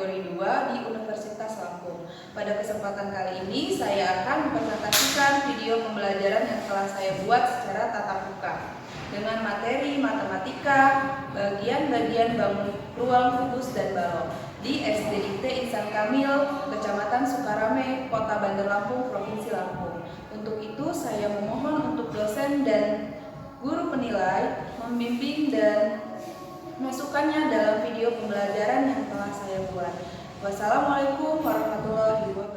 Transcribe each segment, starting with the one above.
kategori 2 di Universitas Lampung. Pada kesempatan kali ini saya akan mempresentasikan video pembelajaran yang telah saya buat secara tatap muka dengan materi matematika, bagian-bagian bangun ruang kubus dan balok di SDIT Ihsan Kamil, Kecamatan Sukarame, Kota Bandar Lampung, Provinsi Lampung. Untuk itu saya memohon untuk dosen dan guru penilai membimbing dan masukannya dalam video pembelajaran yang telah saya buat. Wassalamualaikum warahmatullahi wabarakatuh.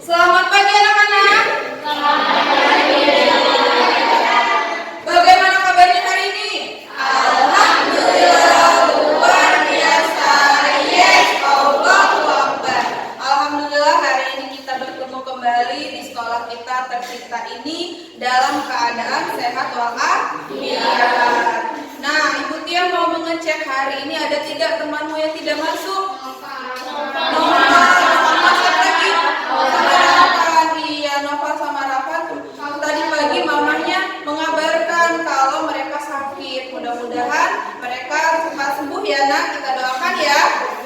Selamat pagi anak-anak. Bagaimana kabarnya hari ini? Alhamdulillah luar biasa. Yes, Allahu Akbar. Alhamdulillah hari ini kita bertemu kembali di sekolah kita tercipta ini dalam keadaan sehat walafiat. Nah, Ibu Tia mau mengecek hari ini ada 3 temanmu yang tidak masuk. Noval sama Rafan tadi pagi mamanya mengabarkan kalau mereka sakit. Mudah-mudahan mereka cepat sembuh ya nak, kita doakan ya.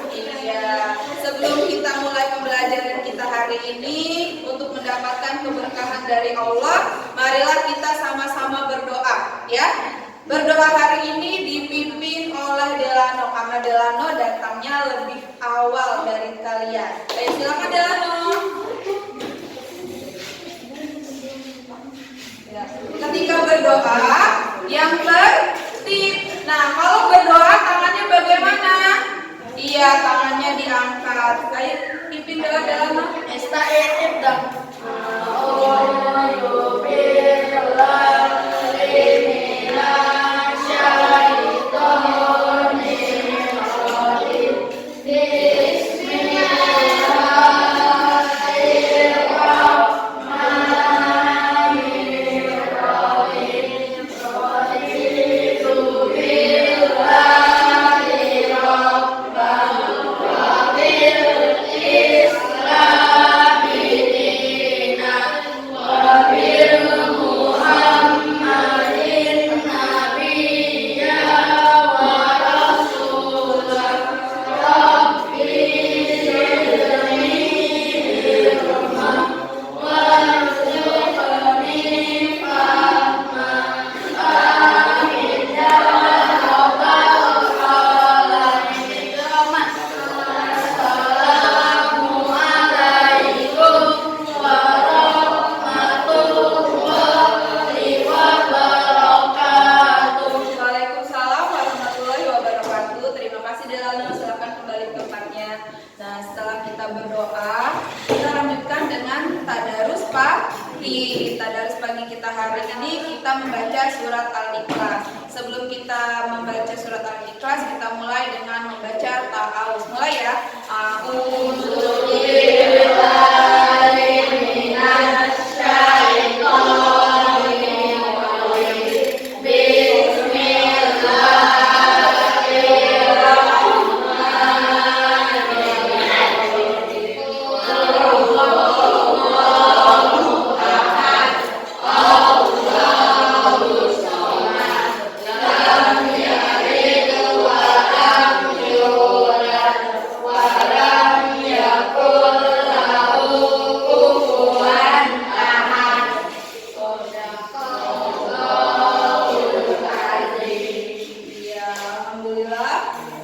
Iya. Sebelum kita mulai pembelajaran kita hari ini untuk mendapatkan keberkahan dari Allah, marilah kita sama-sama berdoa ya. Berdoa hari ini dipimpin oleh Delano karena Delano datangnya lebih awal dari kalian. Ayo silakan Delano. Ketika berdoa yang tertib. Nah, kalau berdoa tangannya bagaimana? Iya, tangannya diangkat. Ayo pimpin Delano. Nah, setelah kita berdoa, kita lanjutkan dengan tadarus pagi. Tadarus pagi kita hari ini kita membaca surat Al-Ikhlas. Sebelum kita membaca surat Al-Ikhlas, kita mulai dengan membaca ta'awuz. Mulai ya.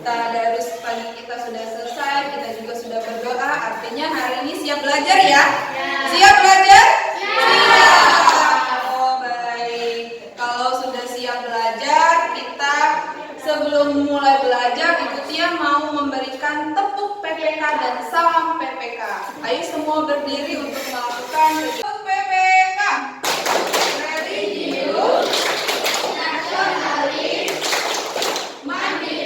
Tadarus pagi kita sudah selesai, kita juga sudah berdoa. Artinya hari ini siap belajar ya? Siap belajar? Siap. Oh baik. Kalau sudah siap belajar, kita sebelum mulai belajar, Ibu Tia mau memberikan tepuk PPK dan salam PPK. Ayo semua berdiri untuk melakukan tepuk PPK. Religius, nasionalis, mandiri.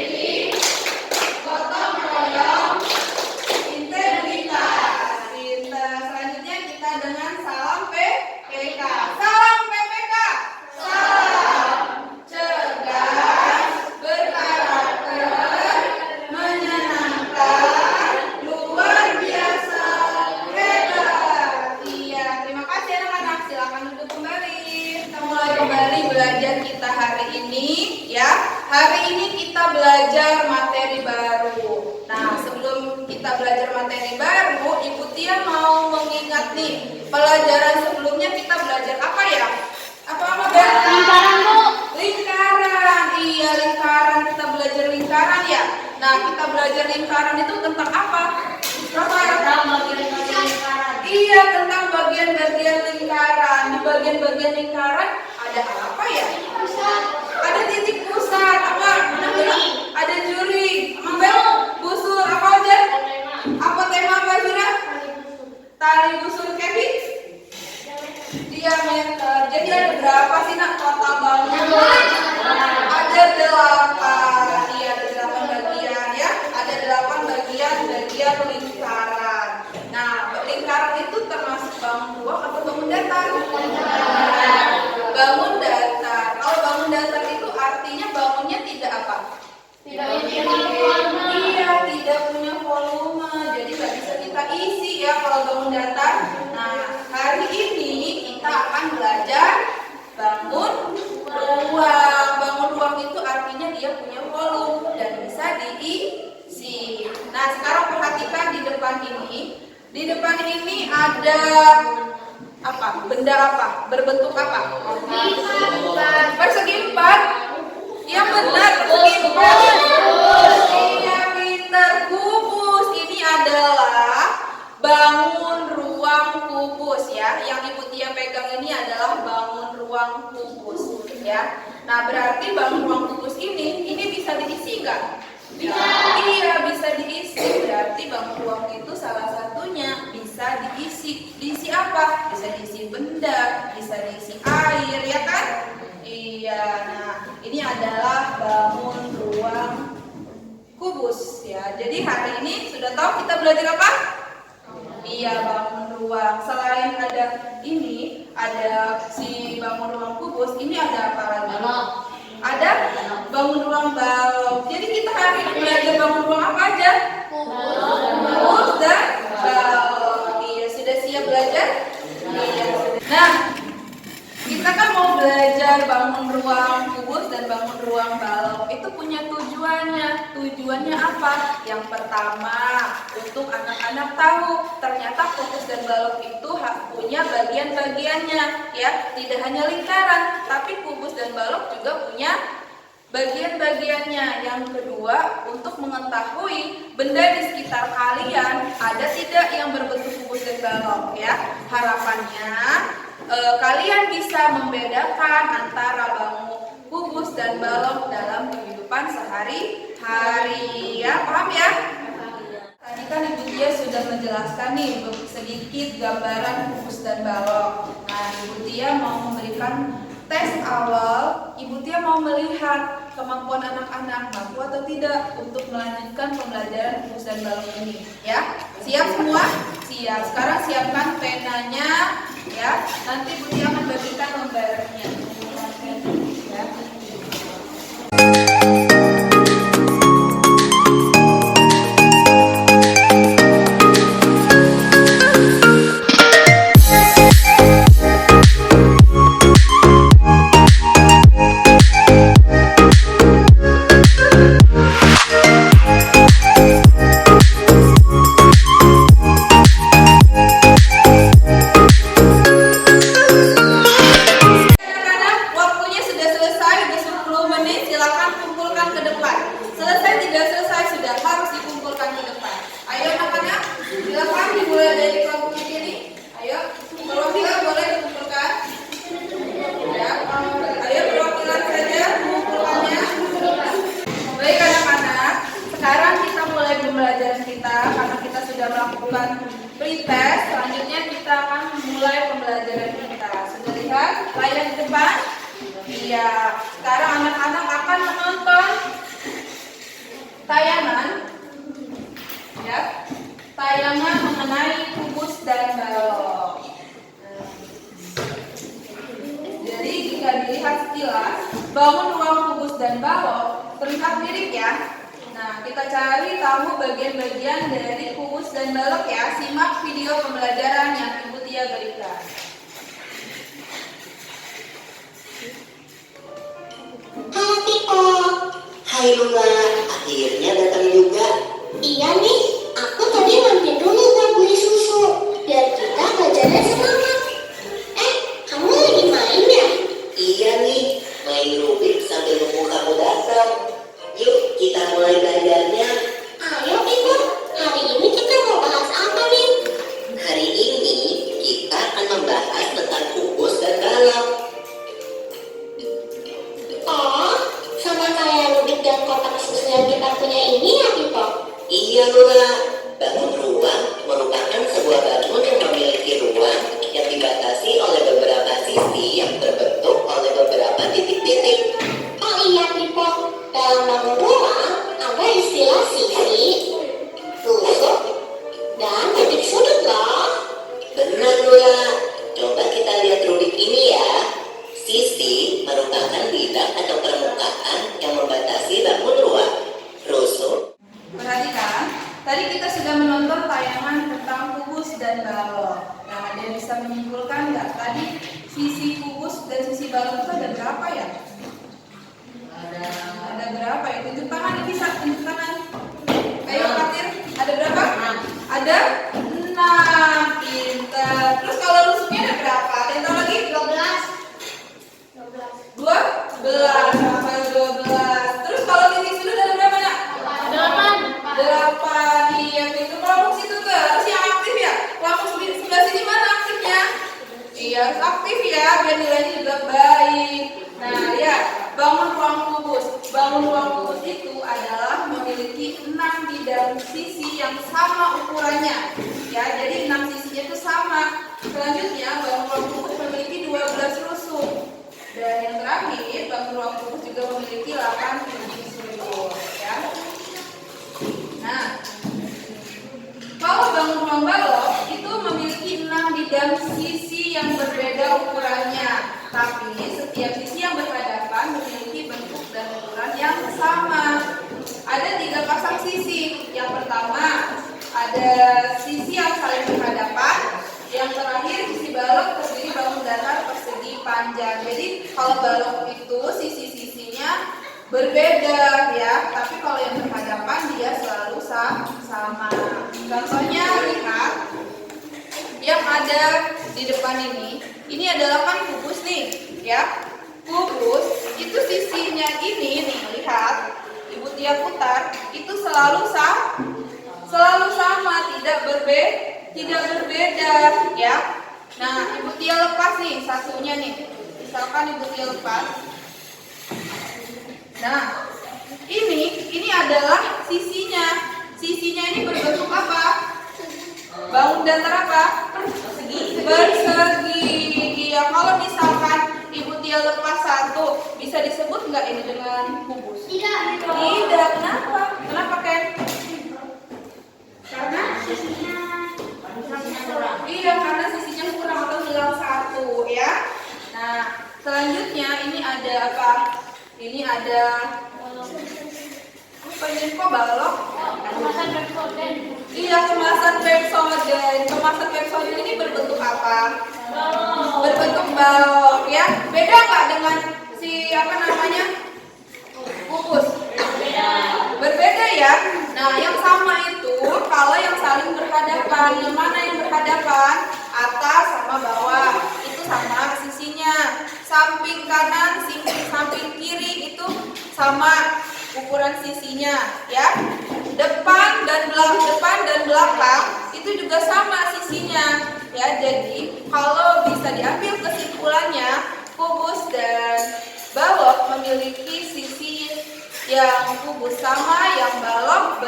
belajar materi baru. Nah, sebelum kita belajar materi baru, Ibu Tia mau mengingat nih, pelajaran sebelumnya kita belajar apa ya? Apa? Lingkaran, Bu. Lingkaran. Iya, lingkaran. Kita belajar lingkaran ya. Nah, kita belajar lingkaran itu tentang apa? Tentang bagian-bagian lingkaran. Iya, tentang bagian-bagian lingkaran. Di bagian-bagian lingkaran ada apa ya? Ada titik pusat, apa? Ada juri, busur, apa aja? Apa tema pelajaran? Tali busur Kevin? Diameter. Jadi ada berapa sih nak total bangun? Ada 8. Iya, ada 8 bagian ya. Ada 8 bagian lingkaran. Nah, lingkaran itu termasuk bangun ruang atau bangun datar? Bangun datar. Kalau bangun datar itu artinya bangunnya tidak apa? Tidak punya Iya, tidak punya volume. Jadi nggak bisa kita isi ya kalau bangun datar. Nah, hari ini kita akan belajar bangun ruang. Bangun ruang itu artinya dia punya volume dan bisa diisi. Nah, sekarang perhatikan di depan ini. Di depan ini ada apa? Benda apa? Berbentuk apa? Persegi 4. Yang benar, persegi 4. Iya, pintar. Kubus ini adalah bangun ruang kubus ya. Yang Ibu Tia pegang ini adalah bangun ruang kubus ya. Nah, berarti bangun ruang kubus ini bisa diisi nggak? Bisa. Iya, bisa diisi. Berarti bangun ruang itu salah satunya bisa diisi. Diisi apa? Bisa diisi benda, bisa diisi air, ya kan? Iya. Nah, ini adalah bangun ruang kubus ya. Jadi hari ini sudah tahu kita belajar apa? Iya, bangun ruang. Selain ada ini, ada si bangun ruang kubus, ini ada apa lagi? Ada bangun ruang balok. Jadi kita hari ini belajar bangun ruang apa aja? Kubus dan balok. Iya, sudah siap belajar? Iya. Nah, kita kan mau belajar bangun ruang kubus dan bangun ruang balok. Itu punya tujuannya. Tujuannya apa? Yang pertama, untuk anak-anak tahu ternyata kubus dan balok itu punya bagian-bagiannya, ya. Tidak hanya lingkaran, tapi kubus dan balok juga punya bagian-bagiannya. Yang kedua, untuk mengetahui benda di sekitar kalian ada tidak yang berbentuk kubus dan balok, ya. Harapannya kalian bisa membedakan antara bangun kubus dan balok dalam kehidupan sehari-hari, ya. Paham ya? Tadi kan Ibu Tia sudah menjelaskan nih sedikit gambaran kubus dan balok. Nah, Ibu Tia mau memberikan tes awal. Ibu Tia mau melihat kemampuan anak-anak mampu atau tidak untuk melanjutkan pembelajaran kubus dan balok ini, ya. Siap semua? Siap. Sekarang siapkan penanya, ya. Nanti Ibu Tia akan bagikan lembarnya. Ya. Pembelajaran kita karena kita sudah melakukan pretest, selanjutnya kita akan mulai pembelajaran kita. Sudah lihat layar di depan? Iya. Sekarang anak-anak akan menonton tayangan, ya, tayangan mengenai kubus dan balok. Jadi jika dilihat sekilas, bangun ruang kubus dan balok terlihat mirip ya. Nah, kita cari tahu bagian-bagian dari kubus dan balok ya. Simak video pembelajaran yang Ibu Tia berikan. Halo Tita, Hai Lula, akhirnya datang juga. Iya nih, aku tadi mampir dulu buat beli susu, biar kita belajarnya semangat. Kamu lagi main ya? Iya nih, main Rubik sambil nunggu kamu datang. Yuk kita mulai belajarnya. Ayo Ibu, hari ini kita mau bahas apa nih? Hari ini kita akan membahas tentang kubus dan balok. Oh, sama kayak Rubik dan kotak susu yang kita punya ini ya Pipo? Iya Lula, bangun ruang merupakan sebuah bangun yang memiliki ruang yang dibatasi oleh beberapa sisi yang terbentuk oleh beberapa titik-titik. Oh iya Pipo, dalam bangun ruang ada istilah sisi, tusuk, dan titik sudut loh. Benar Lula, coba kita lihat Rubik ini ya. Sisi merupakan bidang atau permukaan yang membatasi bangun ruang. Rusuk Perhatikan, tadi kita sudah menonton tayangan tentang kubus dan balok. Nah, ada yang bisa menyimpulkan nggak tadi sisi kubus dan sisi balok itu ada berapa ya? Ada berapa ya? Tunjuk tangan, bisa tunjuk tangan. Ayo Fatir, ada berapa? Ada 6. Pintar. Terus kalau rusuknya ada berapa? Ada yang tahu lagi? 12 sampai 12. Terus kalau titik sudut ada berapa nak? 8. Iya, itu kelompok situ tuh harus yang aktif ya. Kelompok sebelah sini mana aktifnya? Iya, harus aktif ya biar nilainya juga baik. Nah, lihat, bangun ruang kubus. Bangun ruang kubus itu adalah memiliki 6 bidang sisi yang sama ukurannya. Ya, jadi 6 sisinya itu sama. Selanjutnya, bangun ruang kubus memiliki 12 rusuk. Dan yang terakhir, bangun ruang kubus juga memiliki 8 titik sudut. Ya. Nah, kalau bangun ruang balok itu memiliki 6 bidang sisi yang berbeda ukurannya, tapi setiap sisi yang berhadapan memiliki bentuk dan ukuran yang sama. Ada 3 pasang sisi. Yang pertama, ada sisi yang saling berhadapan. Yang terakhir, sisi balok terdiri bangun datar persegi panjang. Jadi kalau balok itu sisi-sisinya berbeda ya, tapi kalau yang berhadapan dia selalu sama. Contohnya lihat yang ada di depan ini adalah kan kubus nih ya. Kubus itu sisinya ini nih, lihat Ibu Tia putar, itu selalu sama, tidak berbeda ya. Nah, Ibu Tia lepas nih satunya nih, misalkan Ibu Tia lepas. Nah, ini adalah sisinya. Sisinya ini berbentuk apa? Bangun datar apa? Persegi. Iya, kalau misalkan Ibu Tia lepas satu, bisa disebut nggak ini dengan kubus? Tidak. Kenapa? Kenapa Ken? Karena Sisinya kurang. iya, karena sisinya kurang atau hilang satu ya. Nah, selanjutnya ini ada apa? Ini ada apa ini kok balok? Kemasan Pepsodent. Iya, kemasan Pepsodent. Kemasan Pepsodent ini berbentuk apa? Berbentuk balok ya. Beda nggak dengan si apa namanya? Kubus? Berbeda ya. Nah, yang sama itu kalau yang saling berhadapan. Yang mana yang berhadapan? Atas sama bawah. Itu sama sisinya. Samping kanan, samping kiri itu sama ukuran sisinya ya. Depan dan belakang itu juga sama sisinya ya. Jadi kalau bisa diambil kesimpulannya, kubus dan balok memiliki sisi yang kubus sama, yang balok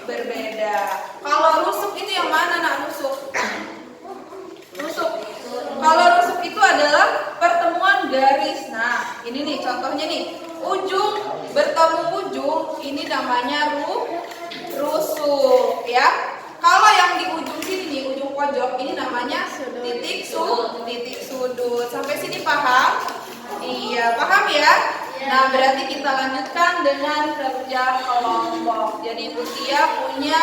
berbeda. Kalau rusuk itu yang mana nak rusuk? Kalau rusuk itu adalah pertemuan garis. Nah, ini nih contohnya nih. Ujung bertemu ujung, ini namanya rusuk ya. Kalau yang di ujung sini nih, ujung pojok, ini namanya titik sudut. Sampai sini paham? Iya, paham ya? Nah, berarti kita lanjutkan dengan kerja kelompok. Jadi Ibu Tia punya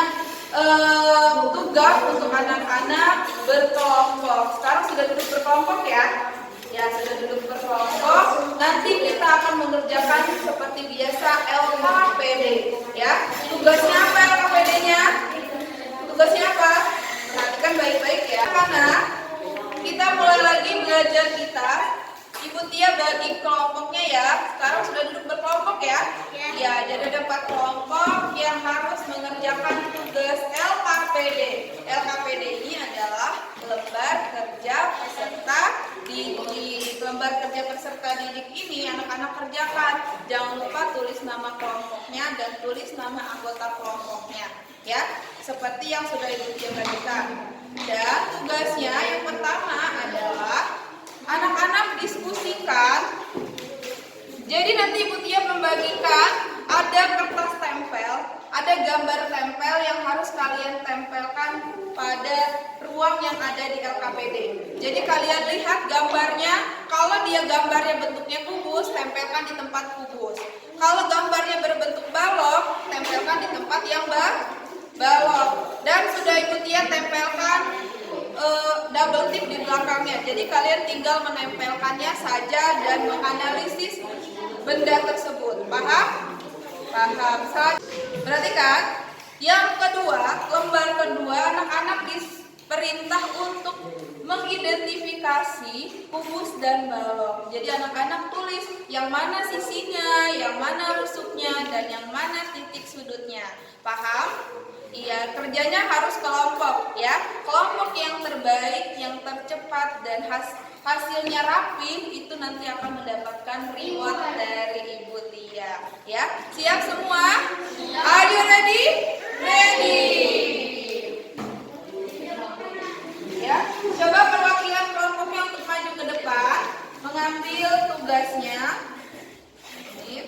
tugas untuk anak-anak berkelompok. Sekarang sudah duduk berkelompok ya? Ya, sudah duduk berkelompok. Nanti kita akan mengerjakan seperti biasa LKPD. Ya, tugasnya apa LKPD-nya? Tugasnya apa? Perhatikan baik-baik ya. Karena kita mulai lagi belajar kita. Ibu Tia bagi kelompoknya ya. Sekarang sudah duduk berkelompok ya. Ya, jadi ada 4 kelompok yang harus mengerjakan tugas LKPD. LKPD ini adalah lembar kerja peserta didik. Lembar kerja peserta didik ini anak-anak kerjakan. Jangan lupa tulis nama kelompoknya dan tulis nama anggota kelompoknya. Ya, seperti yang sudah Ibu Tia bagikan. Dan tugasnya yang pertama adalah anak-anak diskusikan. Jadi nanti Ibu Tia membagikan ada kertas tempel, ada gambar tempel yang harus kalian tempelkan pada ruang yang ada di LKPD. Jadi kalian lihat gambarnya, kalau dia gambarnya bentuknya kubus, tempelkan di tempat kubus. Kalau gambarnya berbentuk balok, tempelkan di tempat yang balok. Dan sudah Ibu Tia tempelkan double tip di belakangnya. Jadi kalian tinggal menempelkannya saja dan menganalisis benda tersebut. Paham? Paham. Perhatikan. Yang kedua, lembar kedua, anak-anak diperintah untuk mengidentifikasi kubus dan balok. Jadi anak-anak tulis yang mana sisinya, yang mana rusuknya, dan yang mana titik sudutnya. Paham? Iya, kerjanya harus kelompok ya. Kelompok yang terbaik, yang tercepat dan hasilnya rapi itu nanti akan mendapatkan reward dari Ibu Tia. Ya, siap semua? Are you ready? Ready. Ya, coba perwakilan kelompoknya untuk maju ke depan, mengambil tugasnya. Ini.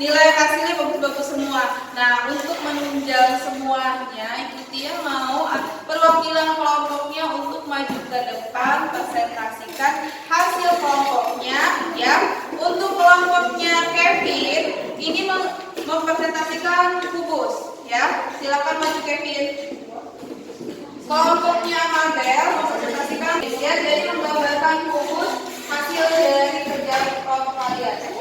Nilai hasilnya bagus-bagus semua. Nah, untuk menunjang semuanya, Ibu Tia mau perwakilan kelompoknya untuk maju ke depan presentasikan hasil kelompoknya ya. Untuk kelompoknya Kevin, ini mempresentasikan kubus ya. Silakan maju Kevin. Kelompoknya Mabel mempresentasikan ya, jadi menggambarkan kubus hasil dari kerja kelompok kalian.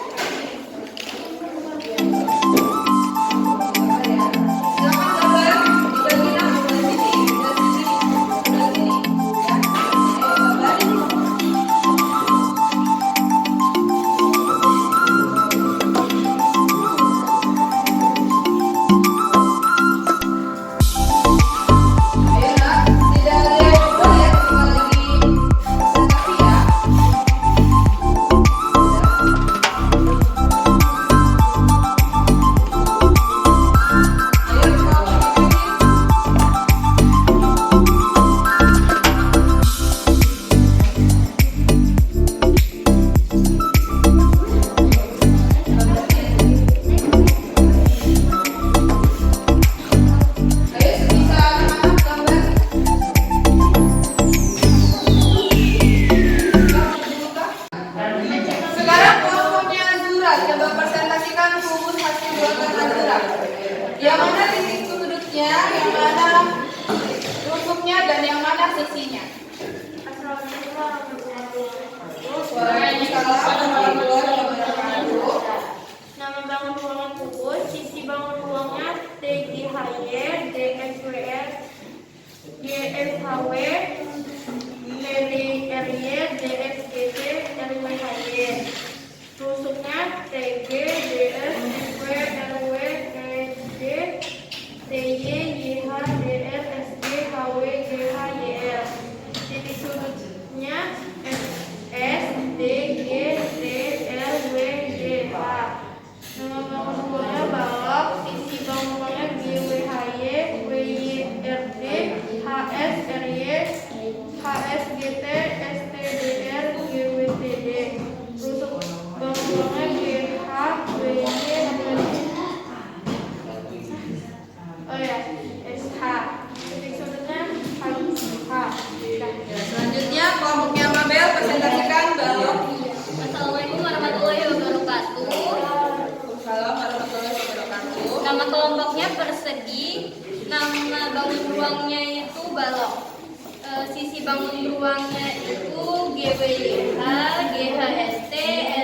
Tidak ada yang boleh rumus hasil buatan Azra. Yang mana titik sudutnya, yang mana rusuknya, dan yang mana sisinya. Waalaikumsalam warahmatullahi wabarakatuh. Nama bangun ruangan kubus, sisi bangun ruangnya TGHY, DSWR, GFHW, LRY, DSGT, LWHY. Rusuknya TG, DS, SW, RW, SD, TY, YH, DS, SD, HW, GH, YL. Titik sudutnya S, D, G, T, L, W, J, H. Nama bangun ruangnya balok, sisi bangun ruangnya GWHY, WYRD, HS, RY, HSGT, STDR, GWTD. Rusuk bangun ruangnya GH, WY, SH. Titik sudutnya H. Selanjutnya kelompoknya Mabel presentasikan balok. Assalamualaikum warahmatullahi wabarakatuh. Waalaikumsalam warahmatullahi wabarakatuh. Nama kelompoknya persegi. Nama bangun ruangnya itu balok. Sisi bangun ruangnya itu GWYH, GHST,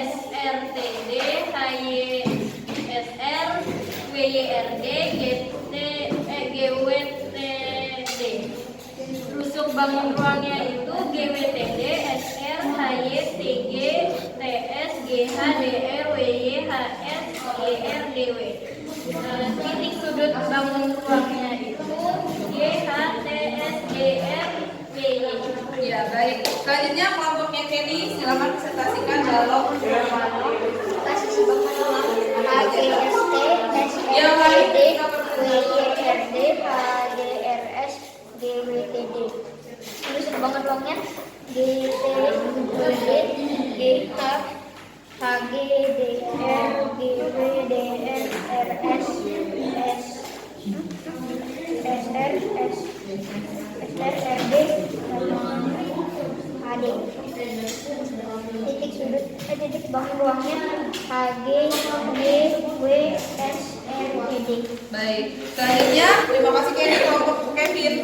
SRTD, HYSR, WYRD, GWTD. Rusuk bangun ruangnya itu GWTD, SR, HY, TG, TS, GH, DE, WY, HS, YR, DW. Titik sudut bangun ruangnya itu GH, TS, GR, WY. Ya, baik. Selanjutnya kelompoknya Kenny, silakan presentasikan balok. Sisi bangun ruang HGST, Yang lain SRD, kita presentasikan. WYRD, HDRS, GWTD. Rusuk bangun ruangnya GTWD, GH, HGDR, GWDR, RS, SRS, SRD, HD. Titik bangun ruangnya HG, GW, SRD. Baik. Selanjutnya, terima kasih Kenny, kelompok Kevin.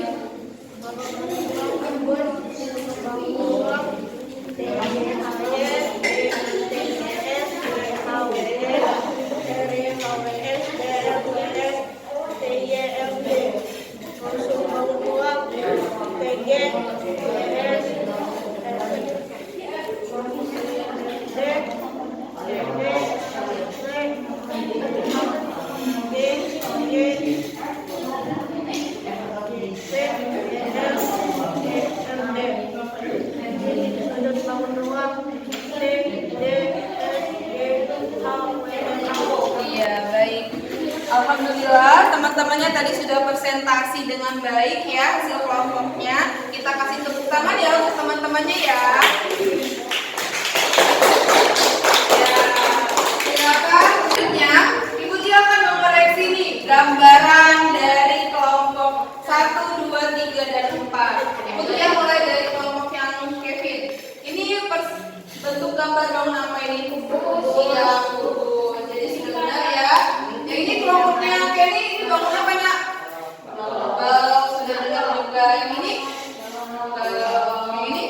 Iya, baik. Alhamdulillah teman-temannya tadi sudah presentasi dengan baik ya hasil kelompoknya. Kita kasih tepuk tangan ya untuk teman-temannya ya. Ya, silakan. Selanjutnya, Ibu Tia akan mengoreksi nih gambaran dari kelompok 1, 2, 3, dan 4. Ibu Tia mulai dari kelompok yang Kevin. Ini bentuk gambar bangun apa ini? Iya, kubus. Jadi sudah benar ya. Yang ini kelompoknya Kenny, ini bangun apa ya? Balok, sudah benar juga. Yang ini? Yang ini?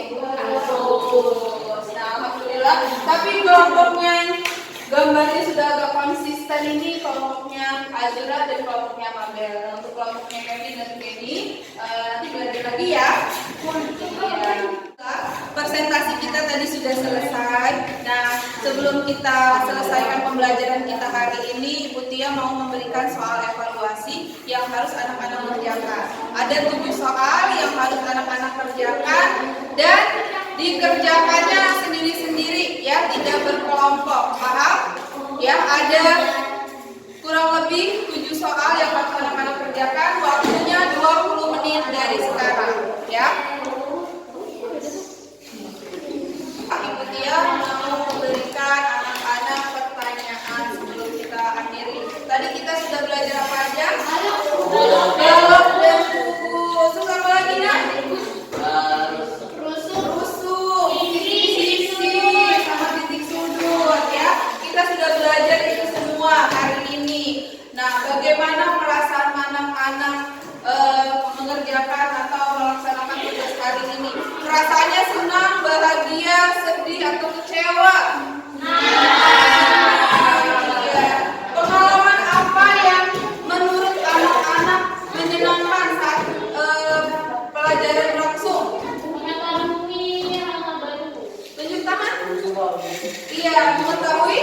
Kubus. Nah, alhamdulillah. Tapi kelompoknya gambarnya sudah agak konsisten ini kelompoknya Azura dan kelompoknya Mabel. Untuk kelompoknya Kevin dan Kenny, nanti belajar lagi ya. Presentasi kita tadi sudah selesai. Nah, sebelum kita selesaikan pembelajaran kita hari ini, Ibu Tia mau memberikan soal evaluasi yang harus anak-anak kerjakan. Ada 7 soal yang harus anak-anak kerjakan dan dikerjakannya sendiri-sendiri ya, tidak berkelompok. Paham? Ya, ada kurang lebih 7 soal yang harus anak-anak kerjakan. Waktunya 20 menit dari sekarang ya. Ibu Tia mau memberikan anak-anak pertanyaan sebelum kita akhiri. Tadi kita sudah belajar apa aja? Balok dan kubus. Terus apa lagi nak? Rusuk, sisi, sama titik sudut ya. Kita sudah belajar itu semua. anak-anak mengerjakan atau melaksanakan tugas hari ini? Rasanya senang, bahagia, sedih, atau kecewa? Iya. Pengalaman apa yang menurut anak-anak menyenangkan saat pelajaran berlangsung? Mengetahui hal-hal baru. Tunjuk tangan. Iya, mengetahui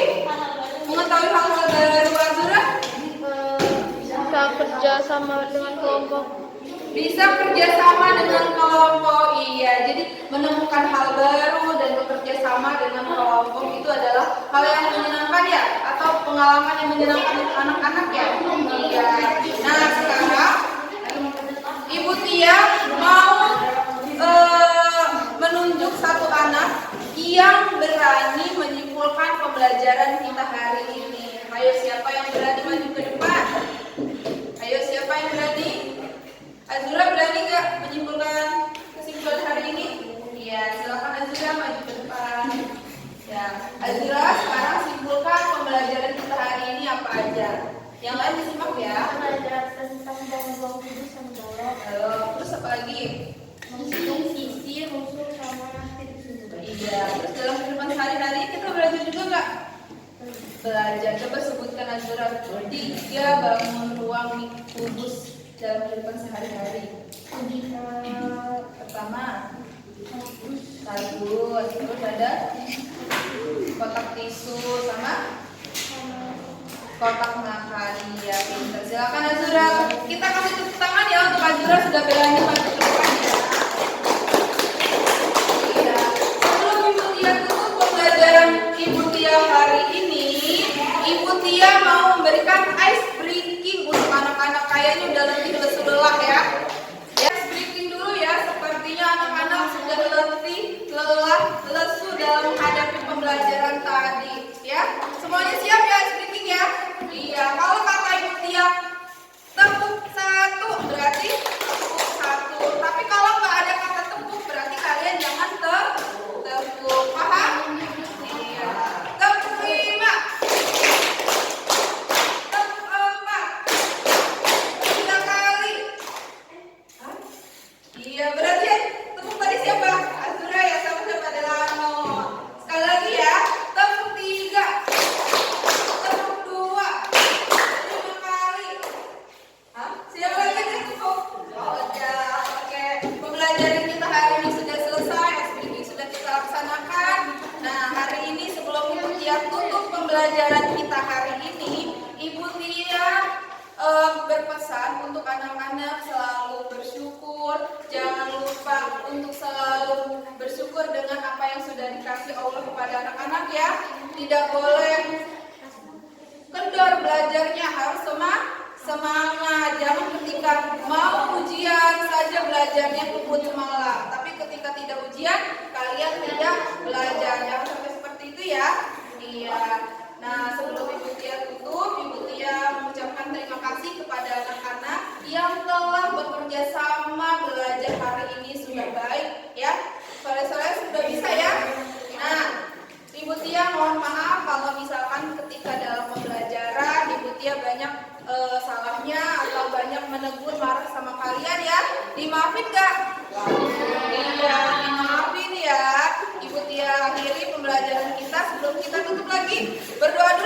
hal-hal baru. Azura? Bisa kerja sama dengan kelompok. Bisa kerjasama dengan kelompok. Iya, jadi menemukan hal baru dan bekerja sama dengan kelompok itu adalah hal yang menyenangkan ya, atau pengalaman yang menyenangkan untuk anak-anak ya. Iya. Nah, sekarang Ibu Tia mau menunjuk satu anak yang berani menyimpulkan pembelajaran kita hari ini. Ayo, siapa yang berani maju ke depan? Ayo, siapa yang berani? Azura berani nggak menyimpulkan kesimpulan hari ini? Iya, silakan Azura maju ke depan. Ya, Azura sekarang simpulkan pembelajaran kita hari ini apa aja. Yang lain disimak ya. Belajar tentang buang-buang kudus dan balok. Terus apa lagi? Menghitung sisi, rusuh, sama titik sudut. Iya, terus dalam kehidupan sehari-hari kita belajar juga nggak? Belajar. Coba sebutkan Azura 3 bangun ruang kudus dalam kehidupan sehari-hari. Pertama, kardus, terus ada kotak tisu sama kotak makan. Ya, pintar. Silakan Azura. Kita kasih tepuk tangan ya untuk Azura sudah berani maju ke depan ya. Iya. Sebelum Ibu Tia tutup pembelajaran Ibu Tia hari ini, Ibu Tia mau memberikan ice breaking untuk anak-anak. Kayaknya udah letih lelah ya. Ya, ice breaking dulu ya. Sepertinya anak-anak sudah letih, lelah, lesu dalam menghadapi pembelajaran tadi. Ya, semuanya siap ya ice breaking ya? Iya. Kalau kata Ibu Tia tepuk 1 berarti tepuk 1. Tapi kalau nggak ada kata tepuk berarti kalian jangan tepuk. Paham? Iya. Tepuk 5. Tepuk 4. 3 kali. Hah? Iya, berarti ya, tepuk tadi siapa? Azura ya, sama siapa? Delano. Sekali lagi ya. Tepuk 3. Tepuk 2. 5 kali. Hah? Siapa lagi yang tepuk? Oh, ya. Oke. Pembelajaran kita hari ini sudah selesai. Speaking sudah kita laksanakan. Nah, hari ini sebelum Ibu Tia tutup pembelajaran kita hari ini, Ibu Tia berpesan untuk anak-anak selalu bersyukur. Jangan lupa untuk selalu bersyukur dengan apa yang sudah dikasih Allah kepada anak-anak ya. Tidak boleh kendor belajarnya, harus semangat. Jangan ketika mau ujian saja belajarnya kebut semangat. Tapi ketika tidak ujian, kalian tidak belajar. Jangan sampai seperti itu ya. Iya. Nah, sebelum Ibu Tia tutup, Ibu Tia mengucapkan terima kasih kepada anak-anak yang telah bekerja sama belajar hari ini sudah baik ya. Sore-sore sudah bisa ya. Nah, Ibu Tia mohon maaf kalau misalkan ketika dalam pembelajaran Ibu Tia banyak salahnya atau banyak menegur, marah sama kalian ya. Dimaafin nggak? Iya, dimaafin ya. Ibu Tia akhiri pembelajaran kita sebelum kita tutup lagi. Berdoa